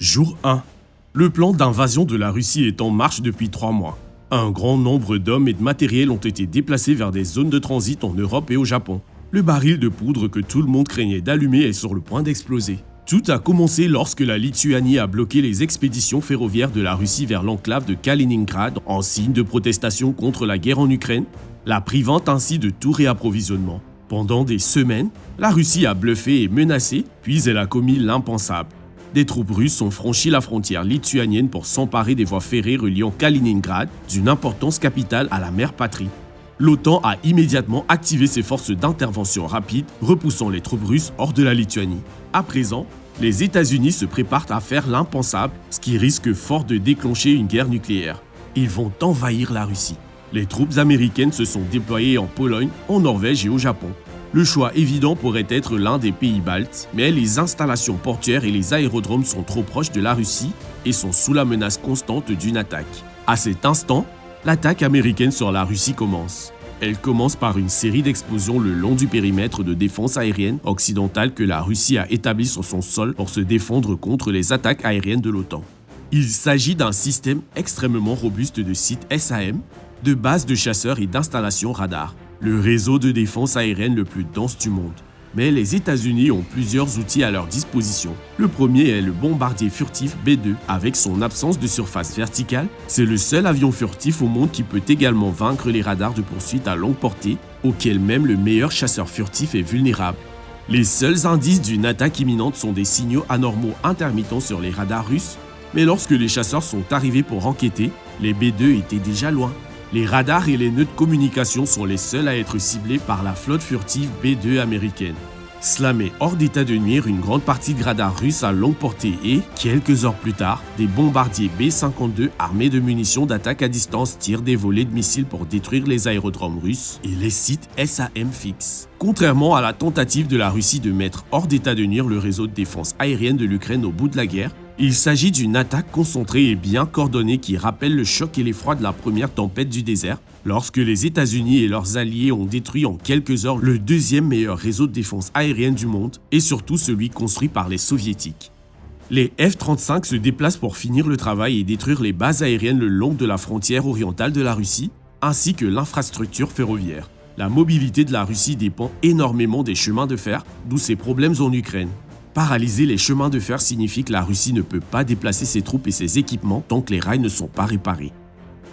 Jour 1. Le plan d'invasion de la Russie est en marche depuis 3 mois. Un grand nombre d'hommes et de matériel ont été déplacés vers des zones de transit en Europe et au Japon. Le baril de poudre que tout le monde craignait d'allumer est sur le point d'exploser. Tout a commencé lorsque la Lituanie a bloqué les expéditions ferroviaires de la Russie vers l'enclave de Kaliningrad en signe de protestation contre la guerre en Ukraine, la privant ainsi de tout réapprovisionnement. Pendant des semaines, la Russie a bluffé et menacé, puis elle a commis l'impensable. Des troupes russes ont franchi la frontière lituanienne pour s'emparer des voies ferrées reliant Kaliningrad, d'une importance capitale, à la mère patrie. L'OTAN a immédiatement activé ses forces d'intervention rapide, repoussant les troupes russes hors de la Lituanie. À présent, les États-Unis se préparent à faire l'impensable, ce qui risque fort de déclencher une guerre nucléaire. Ils vont envahir la Russie. Les troupes américaines se sont déployées en Pologne, en Norvège et au Japon. Le choix évident pourrait être l'un des pays baltes, mais les installations portuaires et les aérodromes sont trop proches de la Russie et sont sous la menace constante d'une attaque. À cet instant, l'attaque américaine sur la Russie commence. Elle commence par une série d'explosions le long du périmètre de défense aérienne occidentale que la Russie a établi sur son sol pour se défendre contre les attaques aériennes de l'OTAN. Il s'agit d'un système extrêmement robuste de sites SAM, de bases de chasseurs et d'installations radars. Le réseau de défense aérienne le plus dense du monde. Mais les États-Unis ont plusieurs outils à leur disposition. Le premier est le bombardier furtif B-2. Avec son absence de surface verticale, c'est le seul avion furtif au monde qui peut également vaincre les radars de poursuite à longue portée, auxquels même le meilleur chasseur furtif est vulnérable. Les seuls indices d'une attaque imminente sont des signaux anormaux intermittents sur les radars russes, mais lorsque les chasseurs sont arrivés pour enquêter, les B-2 étaient déjà loin. Les radars et les nœuds de communication sont les seuls à être ciblés par la flotte furtive B-2 américaine. Cela met hors d'état de nuire une grande partie de radars russes à longue portée et, quelques heures plus tard, des bombardiers B-52 armés de munitions d'attaque à distance tirent des volées de missiles pour détruire les aérodromes russes et les sites SAM fixes. Contrairement à la tentative de la Russie de mettre hors d'état de nuire le réseau de défense aérienne de l'Ukraine au bout de la guerre, il s'agit d'une attaque concentrée et bien coordonnée qui rappelle le choc et l'effroi de la première tempête du désert, lorsque les États-Unis et leurs alliés ont détruit en quelques heures le deuxième meilleur réseau de défense aérienne du monde et surtout celui construit par les Soviétiques. Les F-35 se déplacent pour finir le travail et détruire les bases aériennes le long de la frontière orientale de la Russie, ainsi que l'infrastructure ferroviaire. La mobilité de la Russie dépend énormément des chemins de fer, d'où ses problèmes en Ukraine. Paralyser les chemins de fer signifie que la Russie ne peut pas déplacer ses troupes et ses équipements tant que les rails ne sont pas réparés.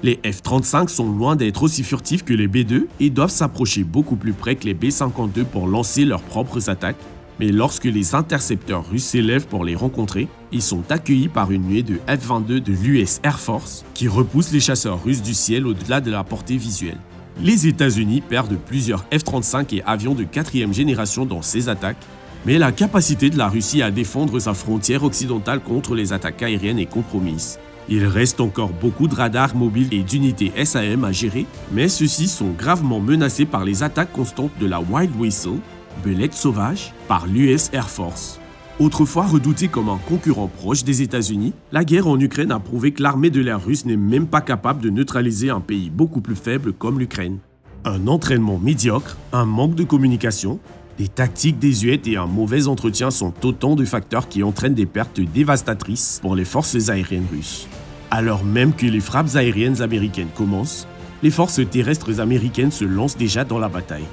Les F-35 sont loin d'être aussi furtifs que les B-2 et doivent s'approcher beaucoup plus près que les B-52 pour lancer leurs propres attaques, mais lorsque les intercepteurs russes s'élèvent pour les rencontrer, ils sont accueillis par une nuée de F-22 de l'US Air Force qui repousse les chasseurs russes du ciel au-delà de la portée visuelle. Les États-Unis perdent plusieurs F-35 et avions de 4e génération dans ces attaques, mais la capacité de la Russie à défendre sa frontière occidentale contre les attaques aériennes est compromise. Il reste encore beaucoup de radars mobiles et d'unités SAM à gérer, mais ceux-ci sont gravement menacés par les attaques constantes de la Wild Whistle, belette sauvage, par l'US Air Force. Autrefois redoutée comme un concurrent proche des États-Unis, la guerre en Ukraine a prouvé que l'armée de l'air russe n'est même pas capable de neutraliser un pays beaucoup plus faible comme l'Ukraine. Un entraînement médiocre, un manque de communication, des tactiques désuètes et un mauvais entretien sont autant de facteurs qui entraînent des pertes dévastatrices pour les forces aériennes russes. Alors même que les frappes aériennes américaines commencent, les forces terrestres américaines se lancent déjà dans la bataille.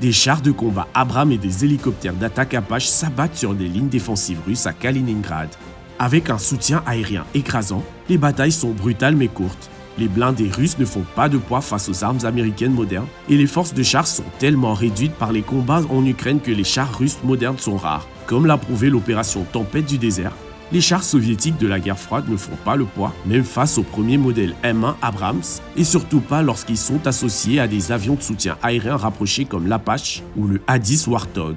Des chars de combat Abrams et des hélicoptères d'attaque Apache s'abattent sur des lignes défensives russes à Kaliningrad. Avec un soutien aérien écrasant, les batailles sont brutales mais courtes. Les blindés russes ne font pas de poids face aux armes américaines modernes et les forces de chars sont tellement réduites par les combats en Ukraine que les chars russes modernes sont rares. Comme l'a prouvé l'opération Tempête du désert, les chars soviétiques de la guerre froide ne font pas le poids, même face au premier modèle M1 Abrams, et surtout pas lorsqu'ils sont associés à des avions de soutien aérien rapprochés comme l'Apache ou le A-10 Warthog.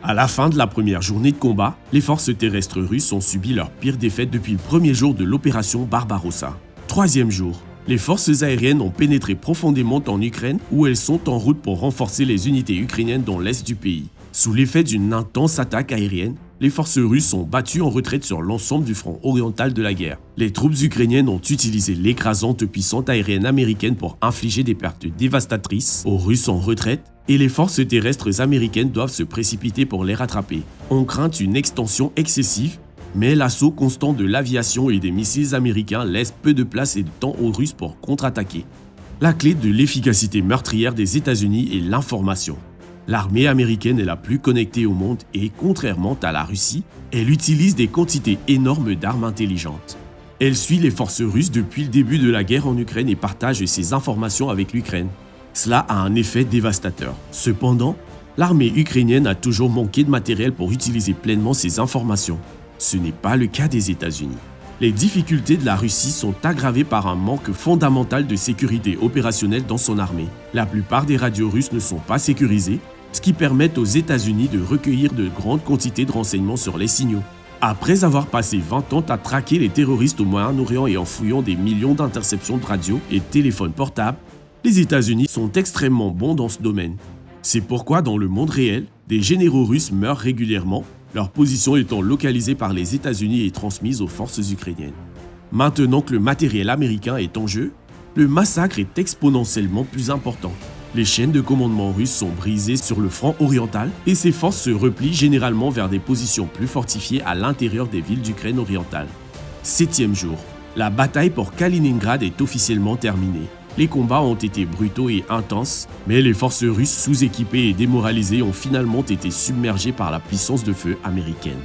À la fin de la première journée de combat, les forces terrestres russes ont subi leur pire défaite depuis le premier jour de l'opération Barbarossa. Troisième jour, les forces aériennes ont pénétré profondément en Ukraine où elles sont en route pour renforcer les unités ukrainiennes dans l'est du pays. Sous l'effet d'une intense attaque aérienne, les forces russes sont battues en retraite sur l'ensemble du front oriental de la guerre. Les troupes ukrainiennes ont utilisé l'écrasante puissance aérienne américaine pour infliger des pertes dévastatrices aux Russes en retraite et les forces terrestres américaines doivent se précipiter pour les rattraper. On craint une extension excessive Mais l'assaut constant de l'aviation et des missiles américains laisse peu de place et de temps aux Russes pour contre-attaquer. La clé de l'efficacité meurtrière des États-Unis est l'information. L'armée américaine est la plus connectée au monde et, contrairement à la Russie, elle utilise des quantités énormes d'armes intelligentes. Elle suit les forces russes depuis le début de la guerre en Ukraine et partage ses informations avec l'Ukraine. Cela a un effet dévastateur. Cependant, l'armée ukrainienne a toujours manqué de matériel pour utiliser pleinement ces informations. Ce n'est pas le cas des États-Unis. Les difficultés de la Russie sont aggravées par un manque fondamental de sécurité opérationnelle dans son armée. La plupart des radios russes ne sont pas sécurisées, ce qui permet aux États-Unis de recueillir de grandes quantités de renseignements sur les signaux. Après avoir passé 20 ans à traquer les terroristes au Moyen-Orient et en fouillant des millions d'interceptions de radios et de téléphones portables, les États-Unis sont extrêmement bons dans ce domaine. C'est pourquoi dans le monde réel, des généraux russes meurent régulièrement, leur position étant localisée par les États-Unis et transmise aux forces ukrainiennes. Maintenant que le matériel américain est en jeu, le massacre est exponentiellement plus important. Les chaînes de commandement russes sont brisées sur le front oriental et ces forces se replient généralement vers des positions plus fortifiées à l'intérieur des villes d'Ukraine orientale. 7e jour. La bataille pour Kaliningrad est officiellement terminée. Les combats ont été brutaux et intenses, mais les forces russes sous-équipées et démoralisées ont finalement été submergées par la puissance de feu américaine.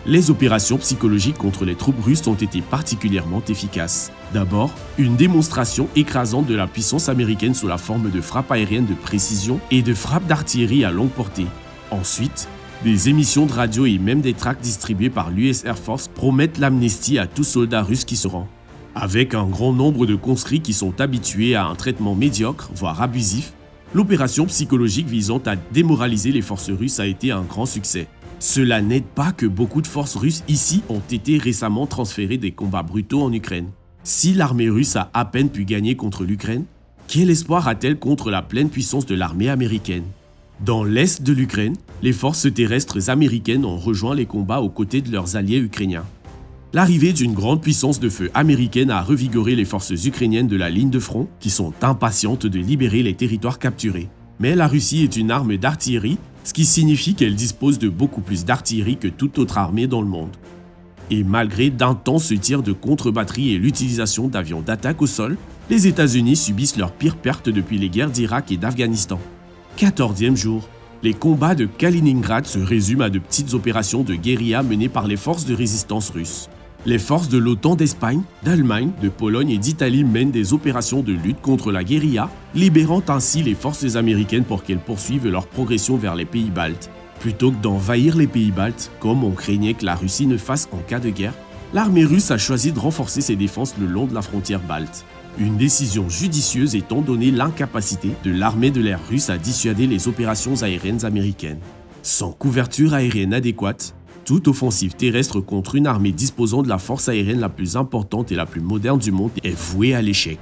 Les opérations psychologiques contre les troupes russes ont été particulièrement efficaces. D'abord, une démonstration écrasante de la puissance américaine sous la forme de frappes aériennes de précision et de frappes d'artillerie à longue portée. Ensuite, des émissions de radio et même des tracts distribués par l'US Air Force promettent l'amnistie à tout soldat russe qui se rend. Avec un grand nombre de conscrits qui sont habitués à un traitement médiocre, voire abusif, l'opération psychologique visant à démoraliser les forces russes a été un grand succès. Cela n'aide pas que beaucoup de forces russes ici ont été récemment transférées des combats brutaux en Ukraine. Si l'armée russe a à peine pu gagner contre l'Ukraine, quel espoir a-t-elle contre la pleine puissance de l'armée américaine? Dans l'est de l'Ukraine, les forces terrestres américaines ont rejoint les combats aux côtés de leurs alliés ukrainiens. L'arrivée d'une grande puissance de feu américaine a revigoré les forces ukrainiennes de la ligne de front, qui sont impatientes de libérer les territoires capturés. Mais la Russie est une arme d'artillerie, ce qui signifie qu'elle dispose de beaucoup plus d'artillerie que toute autre armée dans le monde. Et malgré d'intenses tirs de contre-batterie et l'utilisation d'avions d'attaque au sol, les États-Unis subissent leurs pires pertes depuis les guerres d'Irak et d'Afghanistan. 14e jour. Les combats de Kaliningrad se résument à de petites opérations de guérilla menées par les forces de résistance russes. Les forces de l'OTAN d'Espagne, d'Allemagne, de Pologne et d'Italie mènent des opérations de lutte contre la guérilla, libérant ainsi les forces américaines pour qu'elles poursuivent leur progression vers les pays baltes. Plutôt que d'envahir les pays baltes, comme on craignait que la Russie ne fasse en cas de guerre, l'armée russe a choisi de renforcer ses défenses le long de la frontière balte. Une décision judicieuse étant donné l'incapacité de l'armée de l'air russe à dissuader les opérations aériennes américaines. Sans couverture aérienne adéquate, toute offensive terrestre contre une armée disposant de la force aérienne la plus importante et la plus moderne du monde est vouée à l'échec.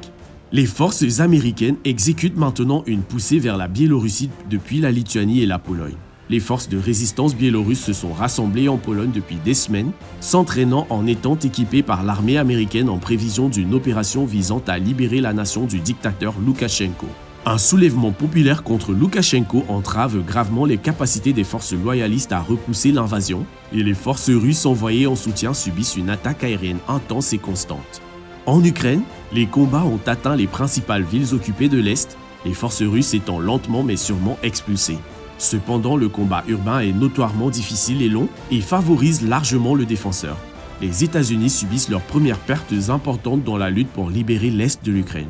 Les forces américaines exécutent maintenant une poussée vers la Biélorussie depuis la Lituanie et la Pologne. Les forces de résistance biélorusses se sont rassemblées en Pologne depuis des semaines, s'entraînant en étant équipées par l'armée américaine en prévision d'une opération visant à libérer la nation du dictateur Loukachenko. Un soulèvement populaire contre Loukachenko entrave gravement les capacités des forces loyalistes à repousser l'invasion, et les forces russes envoyées en soutien subissent une attaque aérienne intense et constante. En Ukraine, les combats ont atteint les principales villes occupées de l'Est, les forces russes étant lentement mais sûrement expulsées. Cependant, le combat urbain est notoirement difficile et long et favorise largement le défenseur. Les États-Unis subissent leurs premières pertes importantes dans la lutte pour libérer l'Est de l'Ukraine.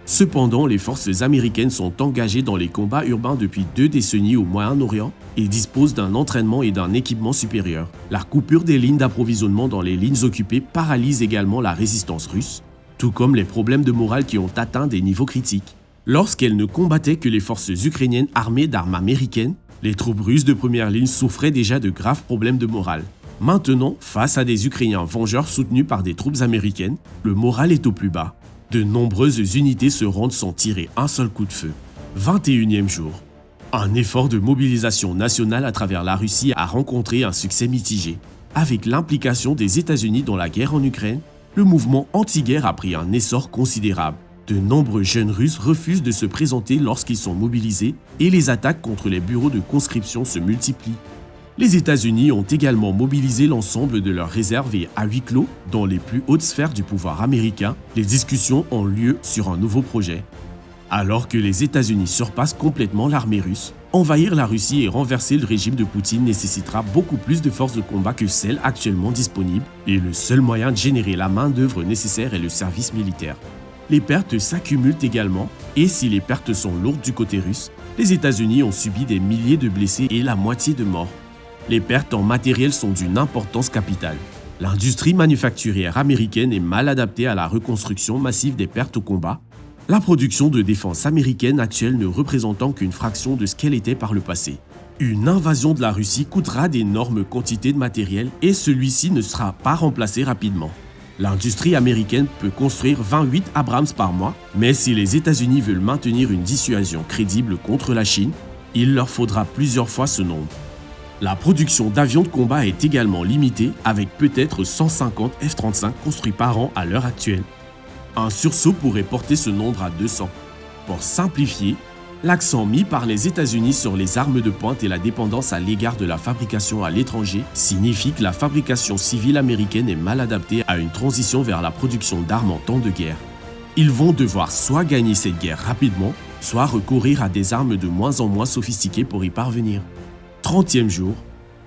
Cependant, les forces américaines sont engagées dans les combats urbains depuis 2 décennies au Moyen-Orient et disposent d'un entraînement et d'un équipement supérieur. La coupure des lignes d'approvisionnement dans les lignes occupées paralyse également la résistance russe, tout comme les problèmes de morale qui ont atteint des niveaux critiques. Lorsqu'elles ne combattaient que les forces ukrainiennes armées d'armes américaines, les troupes russes de première ligne souffraient déjà de graves problèmes de morale. Maintenant, face à des Ukrainiens vengeurs soutenus par des troupes américaines, le moral est au plus bas. De nombreuses unités se rendent sans tirer un seul coup de feu. 21e jour. Un effort de mobilisation nationale à travers la Russie a rencontré un succès mitigé. Avec l'implication des États-Unis dans la guerre en Ukraine, le mouvement anti-guerre a pris un essor considérable. De nombreux jeunes Russes refusent de se présenter lorsqu'ils sont mobilisés et les attaques contre les bureaux de conscription se multiplient. Les États-Unis ont également mobilisé l'ensemble de leurs réserves et à huis clos, dans les plus hautes sphères du pouvoir américain, les discussions ont lieu sur un nouveau projet. Alors que les États-Unis surpassent complètement l'armée russe, envahir la Russie et renverser le régime de Poutine nécessitera beaucoup plus de forces de combat que celles actuellement disponibles, et le seul moyen de générer la main-d'œuvre nécessaire est le service militaire. Les pertes s'accumulent également, et si les pertes sont lourdes du côté russe, les États-Unis ont subi des milliers de blessés et la moitié de morts. Les pertes en matériel sont d'une importance capitale. L'industrie manufacturière américaine est mal adaptée à la reconstruction massive des pertes au combat, la production de défense américaine actuelle ne représentant qu'une fraction de ce qu'elle était par le passé. Une invasion de la Russie coûtera d'énormes quantités de matériel et celui-ci ne sera pas remplacé rapidement. L'industrie américaine peut construire 28 Abrams par mois, mais si les États-Unis veulent maintenir une dissuasion crédible contre la Chine, il leur faudra plusieurs fois ce nombre. La production d'avions de combat est également limitée, avec peut-être 150 F-35 construits par an à l'heure actuelle. Un sursaut pourrait porter ce nombre à 200. Pour simplifier, l'accent mis par les États-Unis sur les armes de pointe et la dépendance à l'égard de la fabrication à l'étranger signifie que la fabrication civile américaine est mal adaptée à une transition vers la production d'armes en temps de guerre. Ils vont devoir soit gagner cette guerre rapidement, soit recourir à des armes de moins en moins sophistiquées pour y parvenir. 30e jour.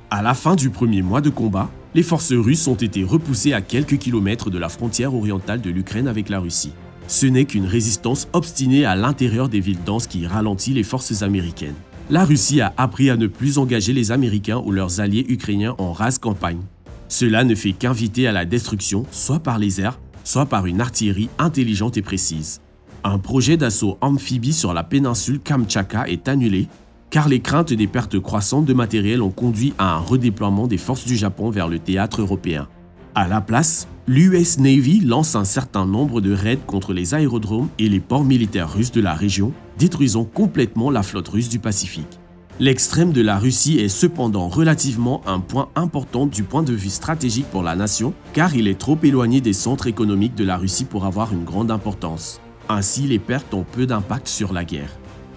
À la fin du premier mois de combat, les forces russes ont été repoussées à quelques kilomètres de la frontière orientale de l'Ukraine avec la Russie. Ce n'est qu'une résistance obstinée à l'intérieur des villes denses qui ralentit les forces américaines. La Russie a appris à ne plus engager les Américains ou leurs alliés ukrainiens en rase campagne. Cela ne fait qu'inviter à la destruction, soit par les airs, soit par une artillerie intelligente et précise. Un projet d'assaut amphibie sur la péninsule Kamtchatka est annulé, car les craintes des pertes croissantes de matériel ont conduit à un redéploiement des forces du Japon vers le théâtre européen. À la place, l'US Navy lance un certain nombre de raids contre les aérodromes et les ports militaires russes de la région, détruisant complètement la flotte russe du Pacifique. L'extrême de la Russie est cependant relativement un point important du point de vue stratégique pour la nation, car il est trop éloigné des centres économiques de la Russie pour avoir une grande importance. Ainsi, les pertes ont peu d'impact sur la guerre.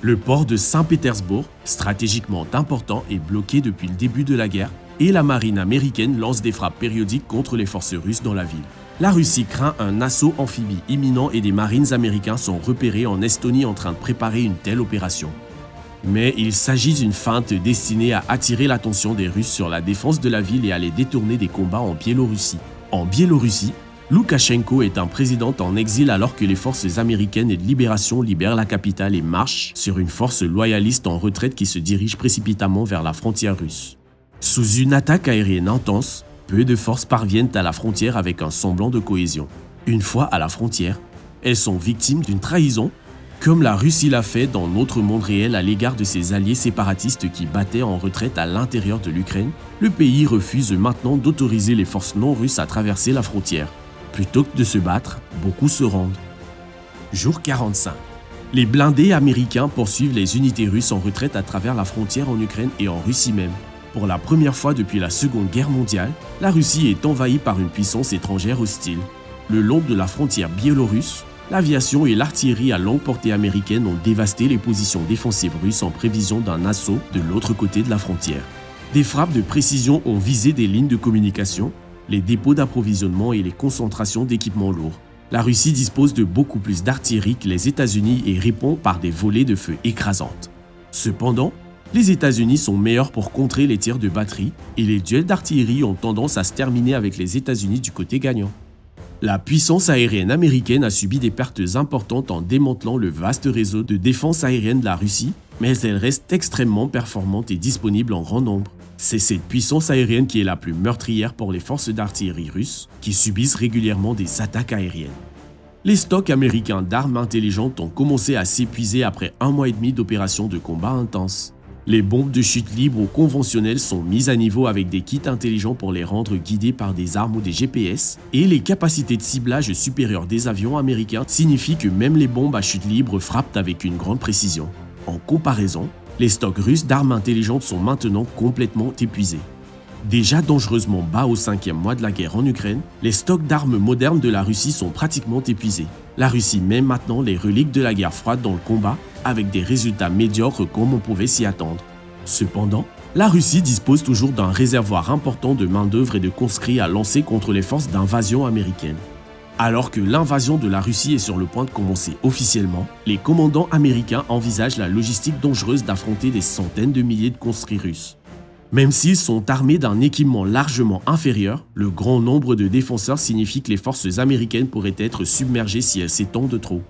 Le port de Saint-Pétersbourg, stratégiquement important, est bloqué depuis le début de la guerre et la marine américaine lance des frappes périodiques contre les forces russes dans la ville. La Russie craint un assaut amphibie imminent et des marines américains sont repérés en Estonie en train de préparer une telle opération. Mais il s'agit d'une feinte destinée à attirer l'attention des Russes sur la défense de la ville et à les détourner des combats en Biélorussie. En Biélorussie, Loukachenko est un président en exil alors que les forces américaines et de libération libèrent la capitale et marchent sur une force loyaliste en retraite qui se dirige précipitamment vers la frontière russe. Sous une attaque aérienne intense, peu de forces parviennent à la frontière avec un semblant de cohésion. Une fois à la frontière, elles sont victimes d'une trahison, comme la Russie l'a fait dans notre monde réel à l'égard de ses alliés séparatistes qui battaient en retraite à l'intérieur de l'Ukraine. Le pays refuse maintenant d'autoriser les forces non russes à traverser la frontière. Plutôt que de se battre, beaucoup se rendent. Jour 45. Les blindés américains poursuivent les unités russes en retraite à travers la frontière en Ukraine et en Russie même. Pour la première fois depuis la Seconde Guerre mondiale, la Russie est envahie par une puissance étrangère hostile. Le long de la frontière biélorusse, l'aviation et l'artillerie à longue portée américaine ont dévasté les positions défensives russes en prévision d'un assaut de l'autre côté de la frontière. Des frappes de précision ont visé des lignes de communication, les dépôts d'approvisionnement et les concentrations d'équipements lourds. La Russie dispose de beaucoup plus d'artillerie que les États-Unis et répond par des volées de feu écrasantes. Cependant, les États-Unis sont meilleurs pour contrer les tirs de batterie et les duels d'artillerie ont tendance à se terminer avec les États-Unis du côté gagnant. La puissance aérienne américaine a subi des pertes importantes en démantelant le vaste réseau de défense aérienne de la Russie, mais elle reste extrêmement performante et disponible en grand nombre. C'est cette puissance aérienne qui est la plus meurtrière pour les forces d'artillerie russes, qui subissent régulièrement des attaques aériennes. Les stocks américains d'armes intelligentes ont commencé à s'épuiser après 1 mois et demi d'opérations de combat intenses. Les bombes de chute libre ou conventionnelles sont mises à niveau avec des kits intelligents pour les rendre guidés par des armes ou des GPS, et les capacités de ciblage supérieures des avions américains signifient que même les bombes à chute libre frappent avec une grande précision. En comparaison, les stocks russes d'armes intelligentes sont maintenant complètement épuisés. Déjà dangereusement bas au 5e mois de la guerre en Ukraine, les stocks d'armes modernes de la Russie sont pratiquement épuisés. La Russie met maintenant les reliques de la guerre froide dans le combat, avec des résultats médiocres comme on pouvait s'y attendre. Cependant, La Russie dispose toujours d'un réservoir important de main-d'œuvre et de conscrits à lancer contre les forces d'invasion américaines. Alors que l'invasion de la Russie est sur le point de commencer officiellement, les commandants américains envisagent la logistique dangereuse d'affronter des centaines de milliers de conscrits russes. Même s'ils sont armés d'un équipement largement inférieur, le grand nombre de défenseurs signifie que les forces américaines pourraient être submergées si elles s'étendent trop.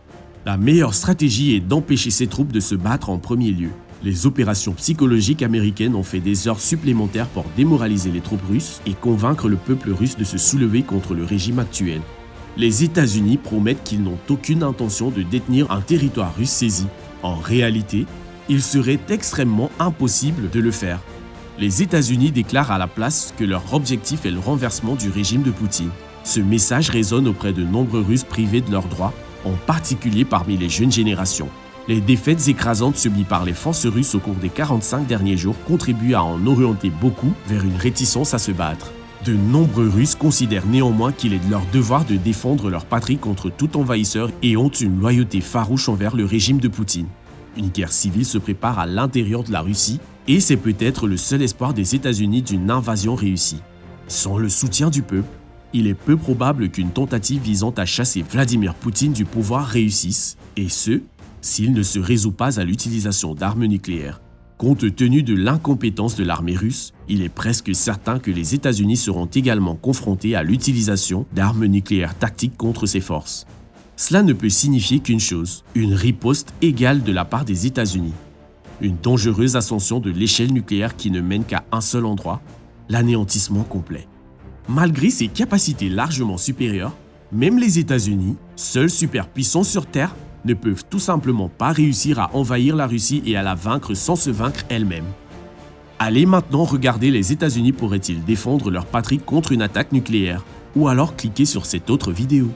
La meilleure stratégie est d'empêcher ces troupes de se battre en premier lieu. Les opérations psychologiques américaines ont fait des heures supplémentaires pour démoraliser les troupes russes et convaincre le peuple russe de se soulever contre le régime actuel. Les États-Unis promettent qu'ils n'ont aucune intention de détenir un territoire russe saisi. En réalité, il serait extrêmement impossible de le faire. Les États-Unis déclarent à la place que leur objectif est le renversement du régime de Poutine. Ce message résonne auprès de nombreux Russes privés de leurs droits, en particulier parmi les jeunes générations. Les défaites écrasantes subies par les forces russes au cours des 45 derniers jours contribuent à en orienter beaucoup vers une réticence à se battre. De nombreux Russes considèrent néanmoins qu'il est de leur devoir de défendre leur patrie contre tout envahisseur et ont une loyauté farouche envers le régime de Poutine. Une guerre civile se prépare à l'intérieur de la Russie et c'est peut-être le seul espoir des États-Unis d'une invasion réussie. Sans le soutien du peuple, il est peu probable qu'une tentative visant à chasser Vladimir Poutine du pouvoir réussisse, et ce, s'il ne se résout pas à l'utilisation d'armes nucléaires. Compte tenu de l'incompétence de l'armée russe, il est presque certain que les États-Unis seront également confrontés à l'utilisation d'armes nucléaires tactiques contre ces forces. Cela ne peut signifier qu'une chose, une riposte égale de la part des États-Unis. Une dangereuse ascension de l'échelle nucléaire qui ne mène qu'à un seul endroit, l'anéantissement complet. Malgré ses capacités largement supérieures, même les États-Unis, seules superpuissances sur Terre, ne peuvent tout simplement pas réussir à envahir la Russie et à la vaincre sans se vaincre elle-même. Allez maintenant regarder les États-Unis pourraient-ils défendre leur patrie contre une attaque nucléaire, ou alors cliquez sur cette autre vidéo.